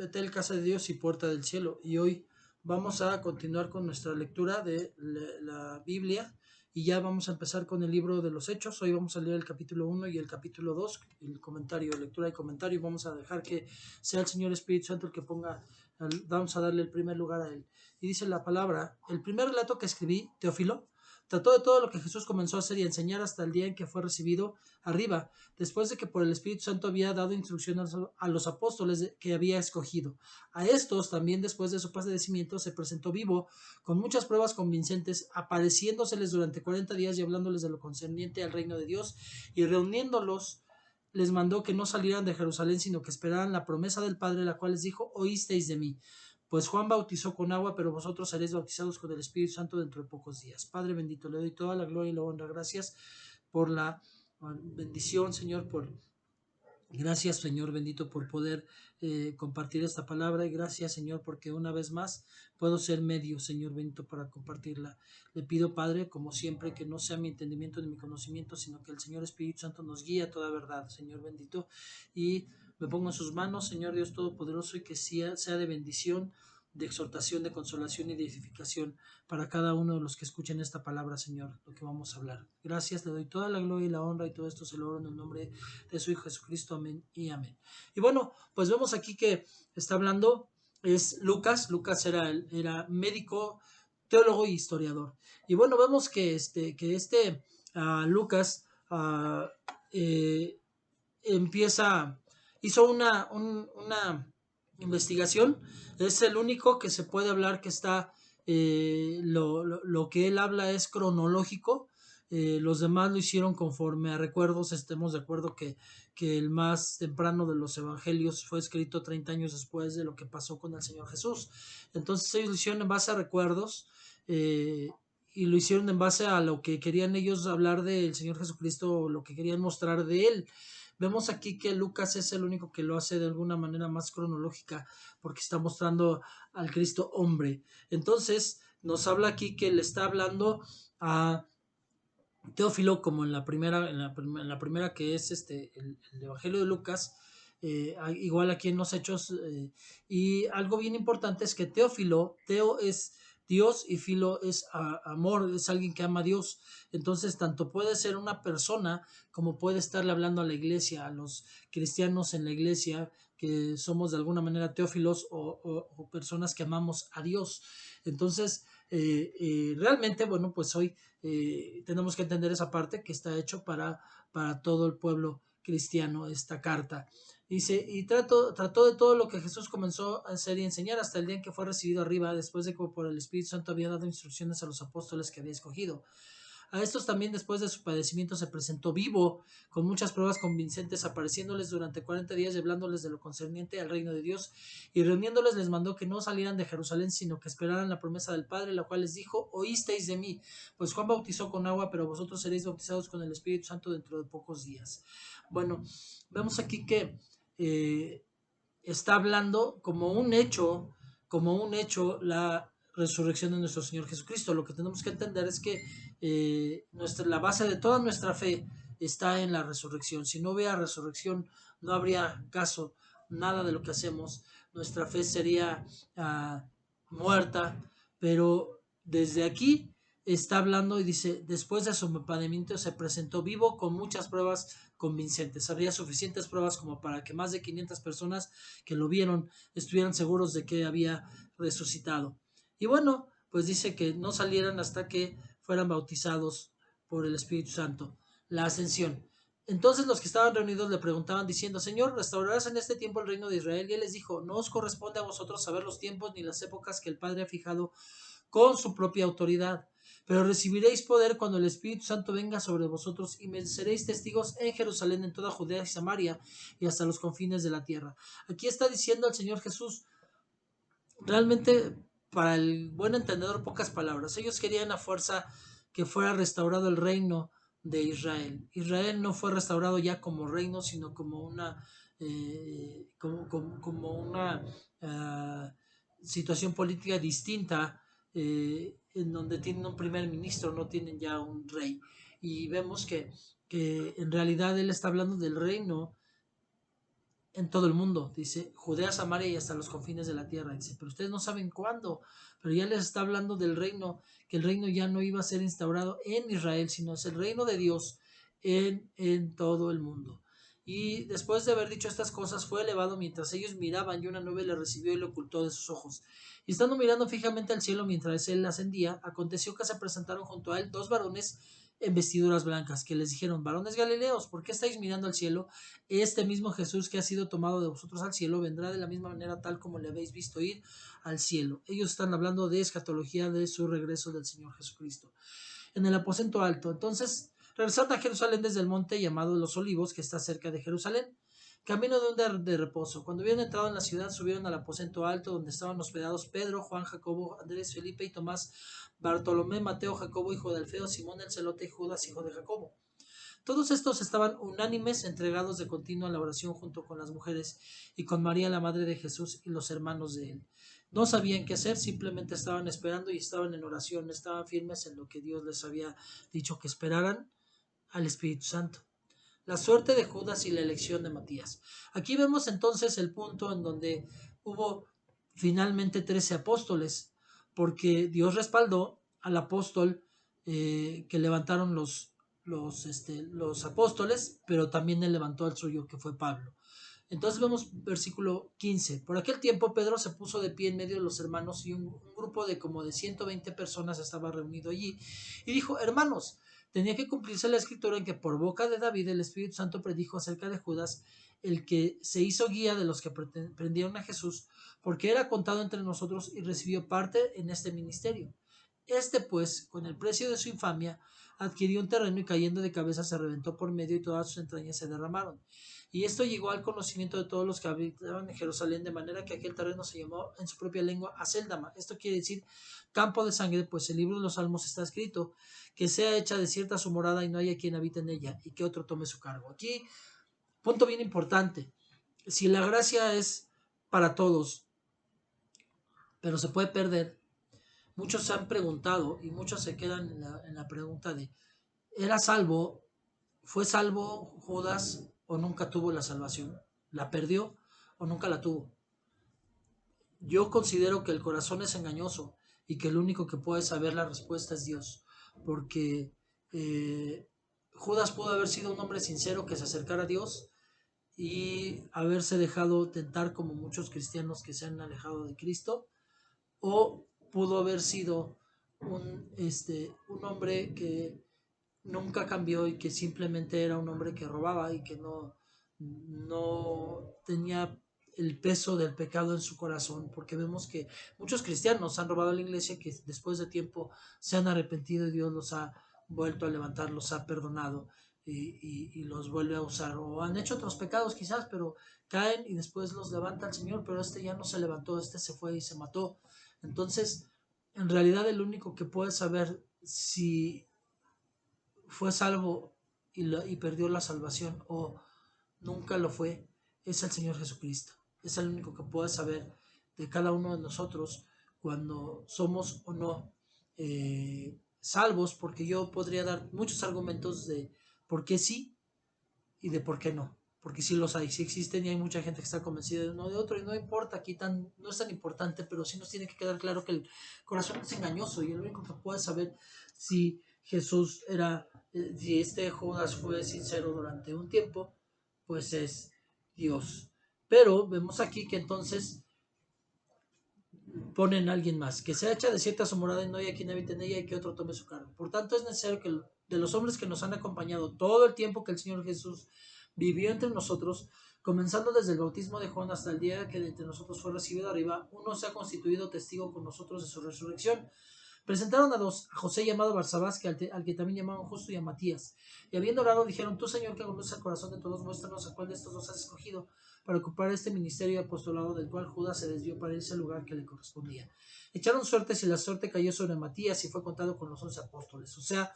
Betel, casa de Dios y puerta del cielo. Y hoy vamos a continuar con nuestra lectura de la Biblia y ya vamos a empezar con el libro de los Hechos. Hoy vamos a leer el capítulo 1 y el capítulo 2, el comentario, lectura y comentario. Y vamos a dejar que sea el Señor Espíritu Santo el que ponga, vamos a darle el primer lugar a él. Y dice la palabra: el primer relato que escribí, Teófilo, trató de todo lo que Jesús comenzó a hacer y a enseñar hasta el día en que fue recibido arriba, después de que por el Espíritu Santo había dado instrucciones a los apóstoles que había escogido. A estos también, después de su padecimiento, se presentó vivo, con muchas pruebas convincentes, apareciéndoseles durante 40 días y hablándoles de lo concerniente al reino de Dios, y reuniéndolos les mandó que no salieran de Jerusalén, sino que esperaran la promesa del Padre, la cual les dijo: oísteis de mí. Pues Juan bautizó con agua, pero vosotros seréis bautizados con el Espíritu Santo dentro de pocos días. Padre bendito, le doy toda la gloria y la honra. Gracias por la bendición, Señor, gracias, Señor bendito, por poder compartir esta palabra, y gracias, Señor, porque una vez más puedo ser medio, Señor bendito, para compartirla. Le pido, Padre, como siempre, que no sea mi entendimiento ni mi conocimiento, sino que el Señor Espíritu Santo nos guíe a toda verdad, Señor bendito, y me pongo en sus manos, Señor Dios Todopoderoso, y que sea de bendición, de exhortación, de consolación y de edificación para cada uno de los que escuchen esta palabra, Señor, lo que vamos a hablar. Gracias, le doy toda la gloria y la honra, y todo esto se lo oro en el nombre de su Hijo Jesucristo, amén y amén. Y bueno, pues vemos aquí que está hablando, es Lucas. Lucas era médico, teólogo y historiador. Y bueno, vemos que Lucas empieza, hizo una investigación. Es el único que se puede hablar que está, lo que él habla es cronológico. Los demás lo hicieron conforme a recuerdos. Estemos de acuerdo que el más temprano de los evangelios fue escrito 30 años después de lo que pasó con el Señor Jesús. Entonces ellos lo hicieron en base a recuerdos, y lo hicieron en base a lo que querían ellos hablar del Señor Jesucristo, lo que querían mostrar de él. Vemos aquí que Lucas es el único que lo hace de alguna manera más cronológica, porque está mostrando al Cristo hombre. Entonces nos habla aquí que le está hablando a Teófilo, como en la primera que es el Evangelio de Lucas, igual aquí en los Hechos. Y algo bien importante es que Teófilo, Teo es Dios y Filo es amor, es alguien que ama a Dios. Entonces, tanto puede ser una persona como puede estarle hablando a la iglesia, a los cristianos en la iglesia, que somos de alguna manera teófilos o personas que amamos a Dios. Entonces, realmente, bueno, pues hoy tenemos que entender esa parte, que está hecho para todo el pueblo cristiano, esta carta. Dice: y trató de todo lo que Jesús comenzó a hacer y enseñar hasta el día en que fue recibido arriba, después de que por el Espíritu Santo había dado instrucciones a los apóstoles que había escogido. A estos también, después de su padecimiento, se presentó vivo, con muchas pruebas convincentes, apareciéndoles durante 40 días y hablándoles de lo concerniente al reino de Dios, y reuniéndoles les mandó que no salieran de Jerusalén, sino que esperaran la promesa del Padre, la cual les dijo: oísteis de mí. Pues Juan bautizó con agua, pero vosotros seréis bautizados con el Espíritu Santo dentro de pocos días. Bueno, vemos aquí que está hablando como un hecho, la resurrección de nuestro Señor Jesucristo. Lo que tenemos que entender es que la base de toda nuestra fe está en la resurrección. Si no hubiera resurrección, no habría caso nada de lo que hacemos. Nuestra fe sería muerta. Pero desde aquí está hablando y dice: después de su padecimiento se presentó vivo, con muchas pruebas convincentes. Habría suficientes pruebas como para que más de 500 personas que lo vieron estuvieran seguros de que había resucitado. Y bueno, pues dice que no salieran hasta que fueran bautizados por el Espíritu Santo. La ascensión. Entonces los que estaban reunidos le preguntaban diciendo: Señor, ¿restaurarás en este tiempo el reino de Israel? Y él les dijo: no os corresponde a vosotros saber los tiempos ni las épocas que el Padre ha fijado con su propia autoridad, pero recibiréis poder cuando el Espíritu Santo venga sobre vosotros, y me seréis testigos en Jerusalén, en toda Judea y Samaria, y hasta los confines de la tierra. Aquí está diciendo el Señor Jesús, realmente, para el buen entendedor, pocas palabras. Ellos querían a fuerza que fuera restaurado el reino de Israel. Israel no fue restaurado ya como reino, sino como una situación política distinta, en donde tienen un primer ministro, no tienen ya un rey. Y vemos que en realidad él está hablando del reino en todo el mundo, dice, Judea, Samaria y hasta los confines de la tierra, dice, pero ustedes no saben cuándo, pero ya les está hablando del reino, que el reino ya no iba a ser instaurado en Israel, sino es el reino de Dios en todo el mundo. Y después de haber dicho estas cosas, fue elevado mientras ellos miraban, y una nube le recibió y le ocultó de sus ojos. Y estando mirando fijamente al cielo mientras él ascendía, aconteció que se presentaron junto a él dos varones en vestiduras blancas, que les dijeron, varones galileos, ¿por qué estáis mirando al cielo? Este mismo Jesús que ha sido tomado de vosotros al cielo vendrá de la misma manera tal como le habéis visto ir al cielo. Ellos están hablando de escatología de su regreso del Señor Jesucristo. En el aposento alto. Entonces regresaron a Jerusalén desde el monte llamado Los Olivos, que está cerca de Jerusalén, camino de un día de reposo. Cuando hubieron entrado en la ciudad, subieron al aposento alto, donde estaban hospedados Pedro, Juan, Jacobo, Andrés, Felipe y Tomás, Bartolomé, Mateo, Jacobo, hijo de Alfeo, Simón el celote y Judas, hijo de Jacobo. Todos estos estaban unánimes, entregados de continuo a la oración junto con las mujeres y con María, la madre de Jesús, y los hermanos de él. No sabían qué hacer, simplemente estaban esperando y estaban en oración, estaban firmes en lo que Dios les había dicho que esperaran al Espíritu Santo. La suerte de Judas y la elección de Matías. Aquí vemos entonces el punto en donde hubo finalmente 13 apóstoles, porque Dios respaldó al apóstol que levantaron los apóstoles, pero también él levantó al suyo, que fue Pablo. Entonces vemos versículo 15. Por aquel tiempo Pedro se puso de pie en medio de los hermanos y un grupo de como de 120 personas estaba reunido allí y dijo, hermanos, tenía que cumplirse la escritura en que por boca de David el Espíritu Santo predijo acerca de Judas, el que se hizo guía de los que prendieron a Jesús, porque era contado entre nosotros y recibió parte en este ministerio. Este, pues, con el precio de su infamia, adquirió un terreno y cayendo de cabeza se reventó por medio y todas sus entrañas se derramaron. Y esto llegó al conocimiento de todos los que habitaban en Jerusalén, de manera que aquel terreno se llamó en su propia lengua Aceldama. Esto quiere decir campo de sangre, pues el libro de los Salmos está escrito, que sea hecha desierta su morada y no haya quien habite en ella, y que otro tome su cargo. Aquí, punto bien importante, si la gracia es para todos, pero se puede perder, muchos se han preguntado y muchos se quedan en la pregunta de, ¿era salvo? ¿Fue salvo Judas o nunca tuvo la salvación? ¿La perdió o nunca la tuvo? Yo considero que el corazón es engañoso y que el único que puede saber la respuesta es Dios, porque eh, Judas pudo haber sido un hombre sincero que se acercara a Dios y haberse dejado tentar como muchos cristianos que se han alejado de Cristo, o pudo haber sido un hombre que nunca cambió y que simplemente era un hombre que robaba y que no tenía el peso del pecado en su corazón, porque vemos que muchos cristianos han robado a la iglesia que después de tiempo se han arrepentido y Dios los ha vuelto a levantar, los ha perdonado y los vuelve a usar, o han hecho otros pecados quizás, pero caen y después los levanta el Señor, pero este ya no se levantó, este se fue y se mató. Entonces, en realidad el único que puede saber si fue salvo y perdió la salvación o nunca lo fue, es el Señor Jesucristo. Es el único que puede saber de cada uno de nosotros cuando somos o no salvos, porque yo podría dar muchos argumentos de por qué sí y de por qué no. Porque sí los hay, sí existen y hay mucha gente que está convencida de uno o de otro y no importa, aquí no es tan importante, pero sí nos tiene que quedar claro que el corazón es engañoso y el único que puede saber si Jesús era, si este Judas fue sincero durante un tiempo, pues es Dios. Pero vemos aquí que entonces ponen a alguien más, que sea hecha desierta su morada y no haya quien habite en ella y que otro tome su cargo. Por tanto, es necesario que de los hombres que nos han acompañado todo el tiempo que el Señor Jesús vivió entre nosotros, comenzando desde el bautismo de Juan hasta el día que de entre nosotros fue recibido arriba, uno se ha constituido testigo con nosotros de su resurrección. Presentaron a dos, a José llamado Barsabás, al que también llamaban Justo, y a Matías. Y habiendo orado, dijeron, tú, Señor, que conoces el corazón de todos, muéstranos a cuál de estos dos has escogido para ocupar este ministerio y apostolado del cual Judas se desvió para irse al lugar que le correspondía. Echaron suertes y la suerte cayó sobre Matías y fue contado con los 11 apóstoles. O sea,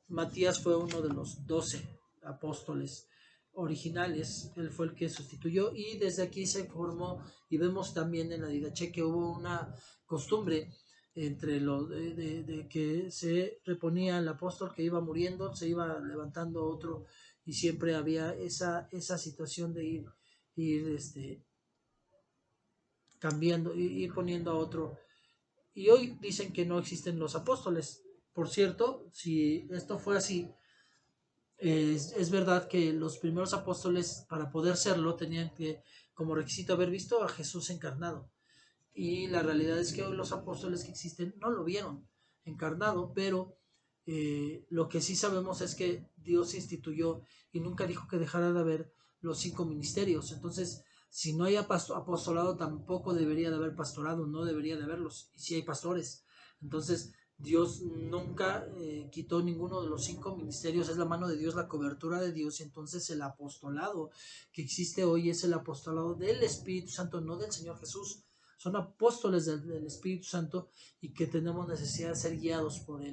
Matías fue uno de los 12 apóstoles originales, él fue el que sustituyó y desde aquí se formó y vemos también en la Didache que hubo una costumbre entre los de que se reponía el apóstol que iba muriendo, se iba levantando otro y siempre había esa situación de ir ir cambiando, ir poniendo a otro. Y hoy dicen que no existen los apóstoles. Por cierto, si esto fue así, es verdad que los primeros apóstoles, para poder serlo, tenían que, como requisito, haber visto a Jesús encarnado. Y la realidad es que hoy los apóstoles que existen no lo vieron encarnado, pero lo que sí sabemos es que Dios instituyó y nunca dijo que dejara de haber los 5 ministerios. Entonces, si no hay apostolado, tampoco debería de haber pastorado, no debería de haberlos. Y si hay pastores. Entonces, Dios nunca quitó ninguno de los 5 ministerios, es la mano de Dios, la cobertura de Dios. Y entonces el apostolado que existe hoy es el apostolado del Espíritu Santo, no del Señor Jesús. Son apóstoles del Espíritu Santo y que tenemos necesidad de ser guiados por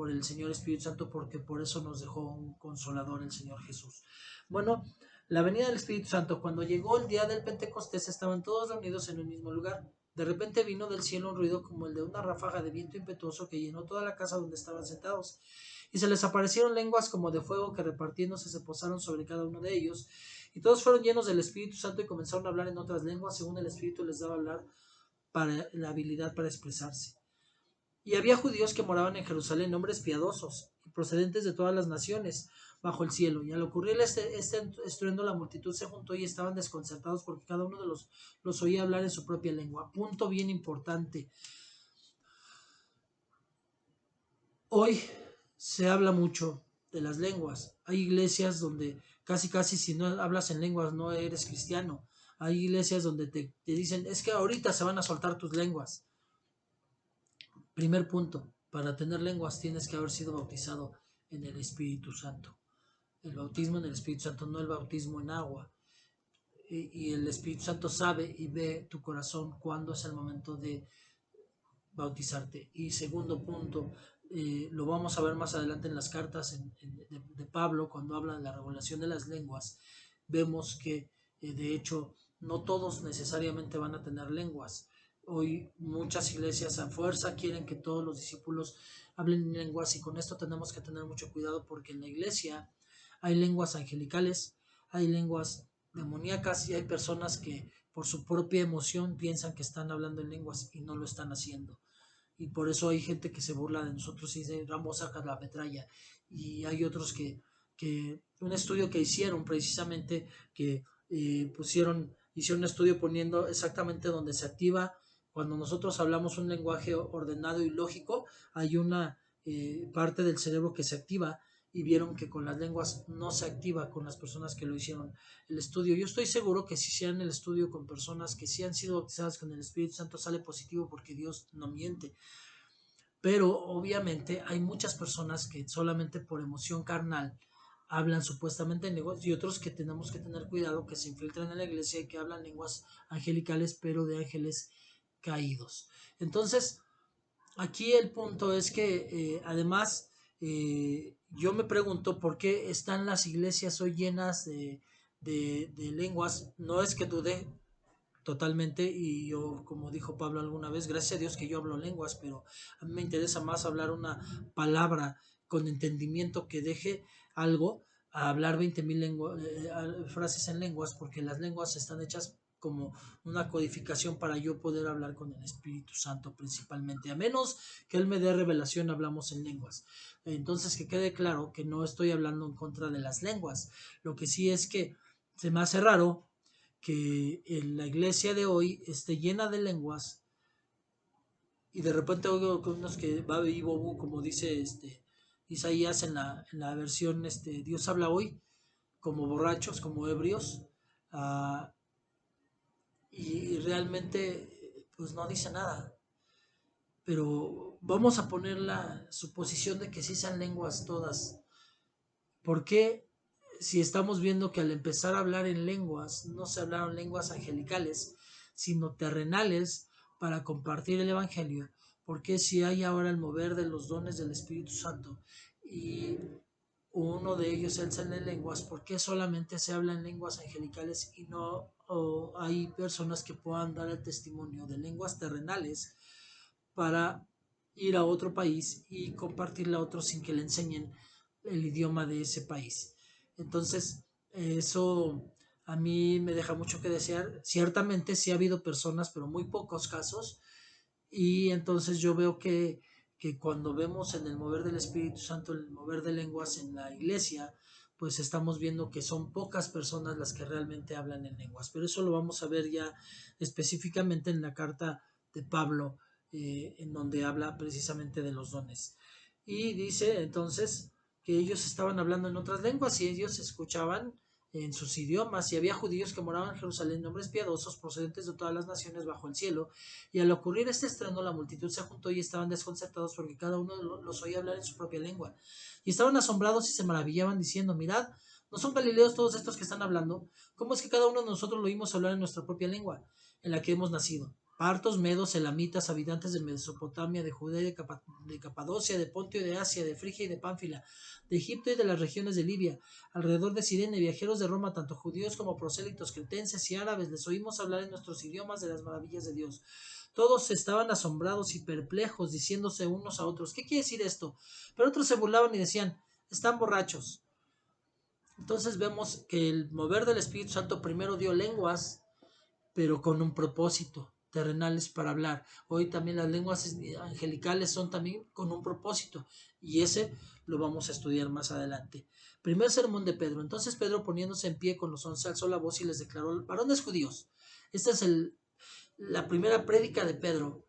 el Señor Espíritu Santo, porque por eso nos dejó un consolador, el Señor Jesús. Bueno, la venida del Espíritu Santo, cuando llegó el día del Pentecostés, estaban todos reunidos en un mismo lugar. De repente vino del cielo un ruido como el de una ráfaga de viento impetuoso que llenó toda la casa donde estaban sentados. Y se les aparecieron lenguas como de fuego que repartiéndose se posaron sobre cada uno de ellos. Y todos fueron llenos del Espíritu Santo y comenzaron a hablar en otras lenguas según el Espíritu les daba hablar para la habilidad para expresarse. Y había judíos que moraban en Jerusalén, hombres piadosos y procedentes de todas las naciones bajo el cielo. Y al ocurrir este estruendo, la multitud se juntó y estaban desconcertados porque cada uno de los oía hablar en su propia lengua. Punto bien importante. Hoy se habla mucho de las lenguas. Hay iglesias donde casi si no hablas en lenguas no eres cristiano. Hay iglesias donde te dicen, es que ahorita se van a soltar tus lenguas. Primer punto, para tener lenguas tienes que haber sido bautizado en el Espíritu Santo. El bautismo en el Espíritu Santo, no el bautismo en agua. Y el Espíritu Santo sabe y ve tu corazón cuando es el momento de bautizarte. Y segundo punto, lo vamos a ver más adelante en las cartas de Pablo, cuando habla de la revelación de las lenguas, vemos que de hecho no todos necesariamente van a tener lenguas. Hoy muchas iglesias a fuerza quieren que todos los discípulos hablen lenguas, y con esto tenemos que tener mucho cuidado, porque en la iglesia hay lenguas angelicales, hay lenguas demoníacas y hay personas que por su propia emoción piensan que están hablando en lenguas y no lo están haciendo. Y por eso hay gente que se burla de nosotros y dice, Rambo, saca la metralla. Y hay otros que un estudio que hicieron precisamente, que hicieron un estudio poniendo exactamente donde se activa. Cuando nosotros hablamos un lenguaje ordenado y lógico, hay una parte del cerebro que se activa, y vieron que con las lenguas no se activa con las personas que lo hicieron el estudio. Yo estoy seguro que si hicieran el estudio con personas que sí han sido bautizadas con el Espíritu Santo, sale positivo, porque Dios no miente. Pero obviamente hay muchas personas que solamente por emoción carnal hablan supuestamente en lenguas, y otros que tenemos que tener cuidado, que se infiltran en la iglesia y que hablan lenguas angelicales, pero de ángeles caídos. Entonces, aquí el punto es que además yo me pregunto por qué están las iglesias hoy llenas de lenguas. No es que dude totalmente, y yo, como dijo Pablo alguna vez, gracias a Dios que yo hablo lenguas, pero a mí me interesa más hablar una palabra con entendimiento que deje algo, a hablar 20,000 frases en lenguas, porque las lenguas están hechas como una codificación para yo poder hablar con el Espíritu Santo principalmente. A menos que Él me dé revelación, hablamos en lenguas. Entonces, que quede claro que no estoy hablando en contra de las lenguas. Lo que sí es que se me hace raro que en la iglesia de hoy esté llena de lenguas, y de repente oigo unos que va y bobu, como dice Isaías en la versión Dios habla hoy, como borrachos, como ebrios, uh, y realmente pues no dice nada. Pero vamos a poner la suposición de que sí sean lenguas todas. ¿Por qué, si estamos viendo que al empezar a hablar en lenguas no se hablaron lenguas angelicales, sino terrenales, para compartir el Evangelio? ¿Por qué, si hay ahora el mover de los dones del Espíritu Santo y uno de ellos es el de lenguas, por qué solamente se habla en lenguas angelicales y no hay personas que puedan dar el testimonio de lenguas terrenales para ir a otro país y compartirle a otros sin que le enseñen el idioma de ese país? Entonces, eso a mí me deja mucho que desear. Ciertamente sí ha habido personas, pero muy pocos casos, y entonces yo veo que cuando vemos en el mover del Espíritu Santo, el mover de lenguas en la iglesia, pues estamos viendo que son pocas personas las que realmente hablan en lenguas. Pero eso lo vamos a ver ya específicamente en la carta de Pablo, en donde habla precisamente de los dones. Y dice entonces que ellos estaban hablando en otras lenguas y ellos escuchaban en sus idiomas, y había judíos que moraban en Jerusalén, hombres piadosos procedentes de todas las naciones bajo el cielo. Y al ocurrir este estreno, la multitud se juntó y estaban desconcertados porque cada uno los oía hablar en su propia lengua. Y estaban asombrados y se maravillaban diciendo: mirad, ¿no son galileos todos estos que están hablando? ¿Cómo es que cada uno de nosotros lo oímos hablar en nuestra propia lengua, en la que hemos nacido? Partos, medos, elamitas, habitantes de Mesopotamia, de Judea y de Capadocia, de Pontio y de Asia, de Frigia y de Pánfila, de Egipto y de las regiones de Libia, alrededor de Sirene, viajeros de Roma, tanto judíos como prosélitos, cretenses y árabes, les oímos hablar en nuestros idiomas de las maravillas de Dios. Todos estaban asombrados y perplejos, diciéndose unos a otros: ¿qué quiere decir esto? Pero otros se burlaban y decían: están borrachos. Entonces vemos que el mover del Espíritu Santo primero dio lenguas, pero con un propósito, terrenales para hablar. Hoy también las lenguas angelicales son también con un propósito, y ese lo vamos a estudiar más adelante. Primer sermón de Pedro. Entonces Pedro, poniéndose en pie con los 11, alzó la voz y les declaró: varones judíos. Esta es la primera prédica de Pedro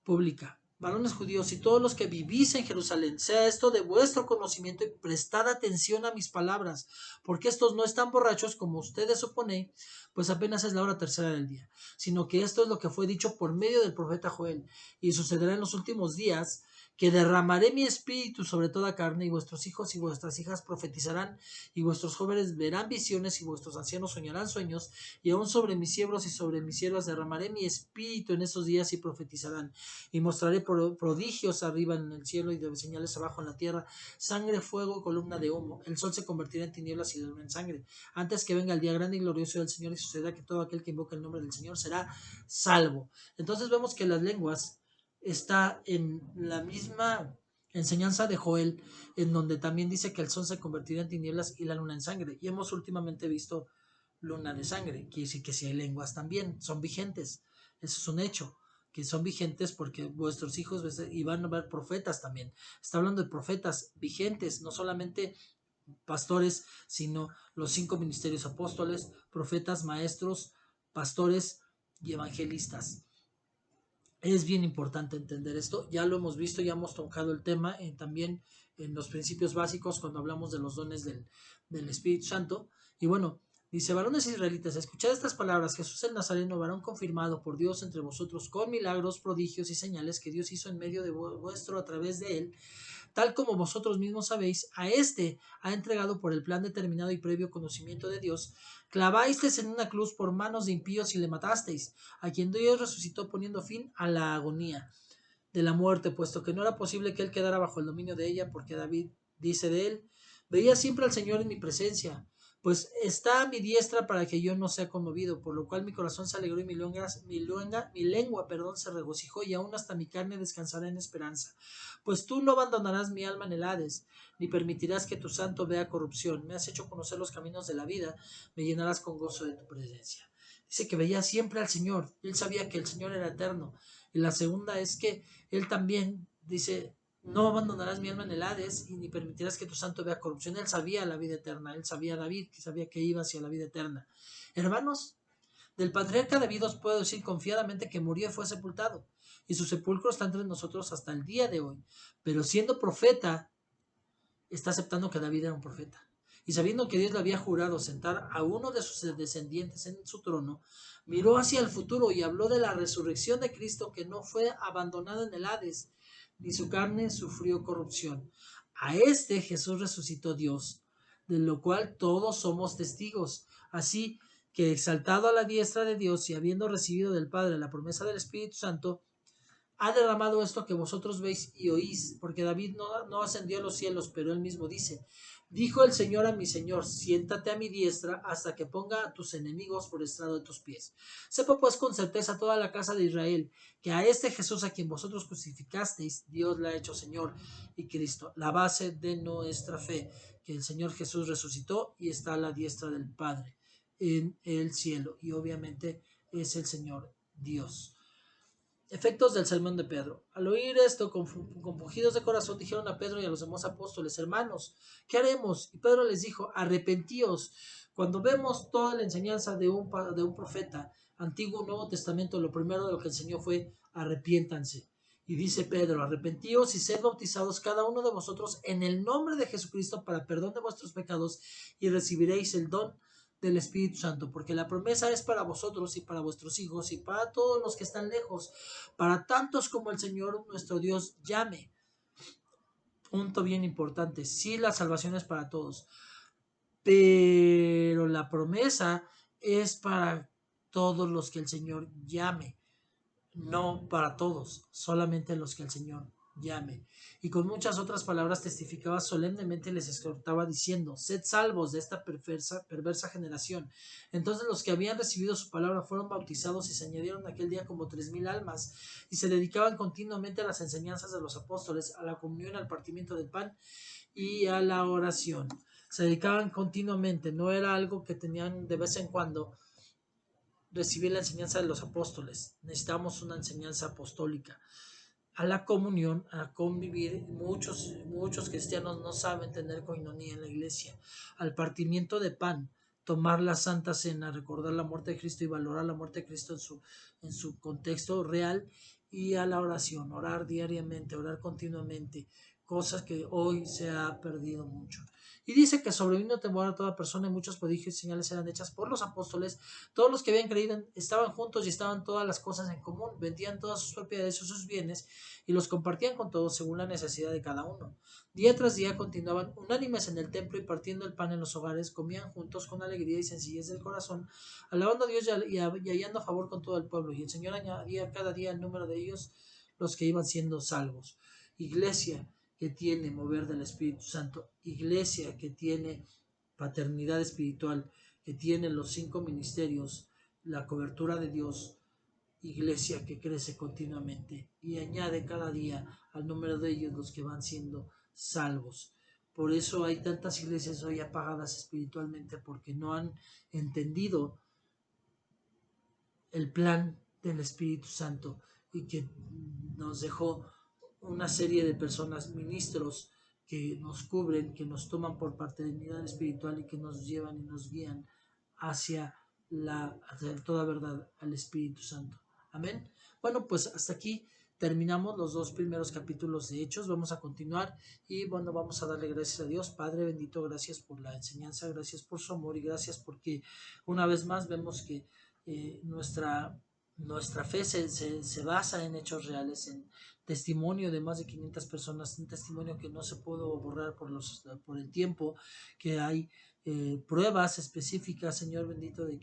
pública. Varones judíos y todos los que vivís en Jerusalén, sea esto de vuestro conocimiento y prestad atención a mis palabras, porque estos no están borrachos como ustedes suponéis, pues apenas es la hora tercera del día, sino que esto es lo que fue dicho por medio del profeta Joel. Y sucederá en los últimos días que derramaré mi espíritu sobre toda carne, y vuestros hijos y vuestras hijas profetizarán, y vuestros jóvenes verán visiones, y vuestros ancianos soñarán sueños, y aún sobre mis siervos y sobre mis siervas derramaré mi espíritu en esos días, y profetizarán. Y mostraré prodigios arriba en el cielo y de señales abajo en la tierra: sangre, fuego, columna de humo. El sol se convertirá en tinieblas y la luna en sangre, antes que venga el día grande y glorioso del Señor, y suceda que todo aquel que invoque el nombre del Señor será salvo. Entonces vemos que las lenguas está en la misma enseñanza de Joel, en donde también dice que el sol se convertirá en tinieblas y la luna en sangre. Y hemos últimamente visto luna de sangre, quiere decir que si hay lenguas también son vigentes. Eso es un hecho, que son vigentes porque vuestros hijos, y van a ver profetas también. Está hablando de profetas vigentes, no solamente pastores, sino los 5 ministerios: apóstoles, profetas, maestros, pastores y evangelistas. Es bien importante entender esto. Ya lo hemos visto, ya hemos tocado el tema también en los principios básicos cuando hablamos de los dones del Espíritu Santo. Y bueno, dice: varones israelitas, escuchad estas palabras: Jesús el Nazareno, varón confirmado por Dios entre vosotros con milagros, prodigios y señales que Dios hizo en medio de vuestro a través de él, tal como vosotros mismos sabéis. A este ha entregado por el plan determinado y previo conocimiento de Dios. Claváisteis en una cruz por manos de impíos y le matasteis, a quien Dios resucitó poniendo fin a la agonía de la muerte, puesto que no era posible que él quedara bajo el dominio de ella, porque David dice de él: veía siempre al Señor en mi presencia, pues está a mi diestra para que yo no sea conmovido, por lo cual mi corazón se alegró y mi lengua, se regocijó, y aún hasta mi carne descansará en esperanza. Pues tú no abandonarás mi alma en el Hades, ni permitirás que tu santo vea corrupción. Me has hecho conocer los caminos de la vida, me llenarás con gozo de tu presencia. Dice que veía siempre al Señor, él sabía que el Señor era eterno. Y la segunda es que él también dice: no abandonarás mi alma en el Hades, y ni permitirás que tu santo vea corrupción. Él sabía la vida eterna, él sabía, David, que sabía que iba hacia la vida eterna. Hermanos, del patriarca David os puedo decir confiadamente que murió y fue sepultado, y su sepulcro está entre nosotros hasta el día de hoy. Pero siendo profeta, está aceptando que David era un profeta. Y sabiendo que Dios le había jurado sentar a uno de sus descendientes en su trono, miró hacia el futuro y habló de la resurrección de Cristo, que no fue abandonado en el Hades, ni su carne sufrió corrupción. A este Jesús resucitó Dios, de lo cual todos somos testigos. Así que, exaltado a la diestra de Dios y habiendo recibido del Padre la promesa del Espíritu Santo, ha derramado esto que vosotros veis y oís, porque David no ascendió a los cielos, pero él mismo dice: dijo el Señor a mi Señor: siéntate a mi diestra hasta que ponga a tus enemigos por estrado de tus pies. Sepa pues con certeza toda la casa de Israel, que a este Jesús, a quien vosotros crucificasteis, Dios le ha hecho Señor y Cristo, la base de nuestra fe, que el Señor Jesús resucitó y está a la diestra del Padre. en el cielo, y obviamente es el Señor Dios. Efectos del sermón de Pedro. Al oír esto, compungidos de corazón, dijeron a Pedro y a los demás apóstoles: hermanos, ¿qué haremos? Y Pedro les dijo: arrepentíos. Cuando vemos toda la enseñanza de un profeta, Antiguo y Nuevo Testamento, lo primero de lo que enseñó fue: arrepiéntanse. Y dice Pedro: arrepentíos y sed bautizados cada uno de vosotros en el nombre de Jesucristo para perdón de vuestros pecados, y recibiréis el don del Espíritu Santo, porque la promesa es para vosotros y para vuestros hijos y para todos los que están lejos, para tantos como el Señor nuestro Dios llame. Punto bien importante: sí, la salvación es para todos, pero la promesa es para todos los que el Señor llame, no para todos, solamente los que el Señor llame. Y con muchas otras palabras testificaba solemnemente y les exhortaba diciendo: sed salvos de esta perversa generación. Entonces los que habían recibido su palabra fueron bautizados, y se añadieron aquel día como 3000 almas, y se dedicaban continuamente a las enseñanzas de los apóstoles, a la comunión, al partimiento del pan y a la oración. Se dedicaban continuamente, no era algo que tenían de vez en cuando recibir la enseñanza de los apóstoles. Necesitamos una enseñanza apostólica. A la comunión, a convivir. Muchos cristianos no saben tener coinonía en la iglesia. Al partimiento de pan, tomar la Santa Cena, recordar la muerte de Cristo y valorar la muerte de Cristo en su contexto real. Y a la oración, orar diariamente, orar continuamente, cosas que hoy se ha perdido mucho. Y dice que sobrevino temor a toda persona, y muchos prodigios y señales eran hechas por los apóstoles. Todos los que habían creído estaban juntos y estaban todas las cosas en común, vendían todas sus propiedades o sus bienes y los compartían con todos según la necesidad de cada uno. Día tras día continuaban unánimes en el templo, y partiendo el pan en los hogares, comían juntos con alegría y sencillez del corazón, alabando a Dios y hallando favor con todo el pueblo. Y el Señor añadía cada día el número de ellos, los que iban siendo salvos. Iglesia que tiene mover del Espíritu Santo, iglesia que tiene paternidad espiritual, que tiene los 5 ministerios, la cobertura de Dios, iglesia que crece continuamente y añade cada día al número de ellos los que van siendo salvos. Por eso hay tantas iglesias hoy apagadas espiritualmente, porque no han entendido el plan del Espíritu Santo, y que nos dejó una serie de personas, ministros, que nos cubren, que nos toman por paternidad espiritual y que nos llevan y nos guían hacia toda verdad, al Espíritu Santo. Amén. Bueno, pues hasta aquí terminamos los 2 primeros capítulos de Hechos. Vamos a continuar y bueno, vamos a darle gracias a Dios. Padre bendito, gracias por la enseñanza, gracias por su amor y gracias porque una vez más vemos que nuestra fe se basa en hechos reales, en testimonio de más de 500 personas, un testimonio que no se pudo borrar por el tiempo, que hay pruebas específicas, Señor bendito, de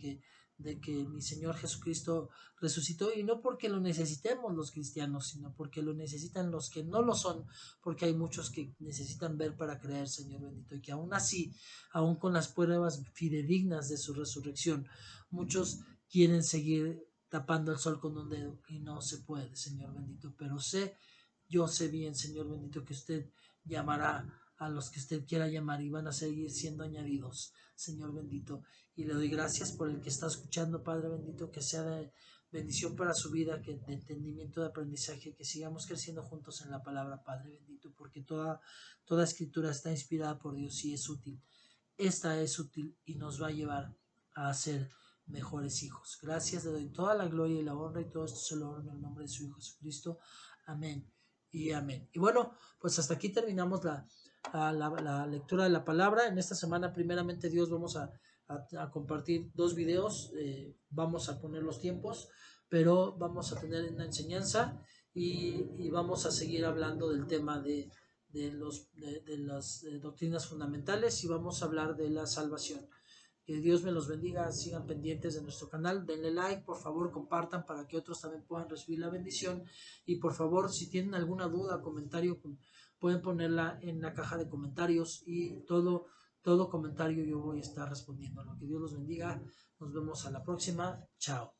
que mi Señor Jesucristo resucitó, y no porque lo necesitemos los cristianos, sino porque lo necesitan los que no lo son, porque hay muchos que necesitan ver para creer, Señor bendito, y que aún así, aún con las pruebas fidedignas de su resurrección, muchos quieren seguir tapando el sol con un dedo y no se puede, Señor bendito. Pero yo sé bien, Señor bendito, que usted llamará a los que usted quiera llamar y van a seguir siendo añadidos, Señor bendito. Y le doy gracias por el que está escuchando, Padre bendito, que sea de bendición para su vida, que de entendimiento, de aprendizaje, que sigamos creciendo juntos en la palabra, Padre bendito, porque toda escritura está inspirada por Dios y es útil. Esta es útil y nos va a llevar a ser mejores hijos. Gracias, le doy toda la gloria y la honra, y todo esto se lo oro en el nombre de su Hijo Jesucristo. Amén y amén. Y bueno, pues hasta aquí terminamos la lectura de la palabra. En esta semana, primeramente Dios, vamos a compartir 2 videos. Vamos a poner los tiempos, pero vamos a tener una enseñanza y vamos a seguir hablando del tema de las doctrinas fundamentales, y vamos a hablar de la salvación. Que Dios me los bendiga, sigan pendientes de nuestro canal, denle like, por favor compartan para que otros también puedan recibir la bendición, y por favor si tienen alguna duda, comentario, pueden ponerla en la caja de comentarios, y todo comentario yo voy a estar respondiendo. Que Dios los bendiga, nos vemos a la próxima, chao.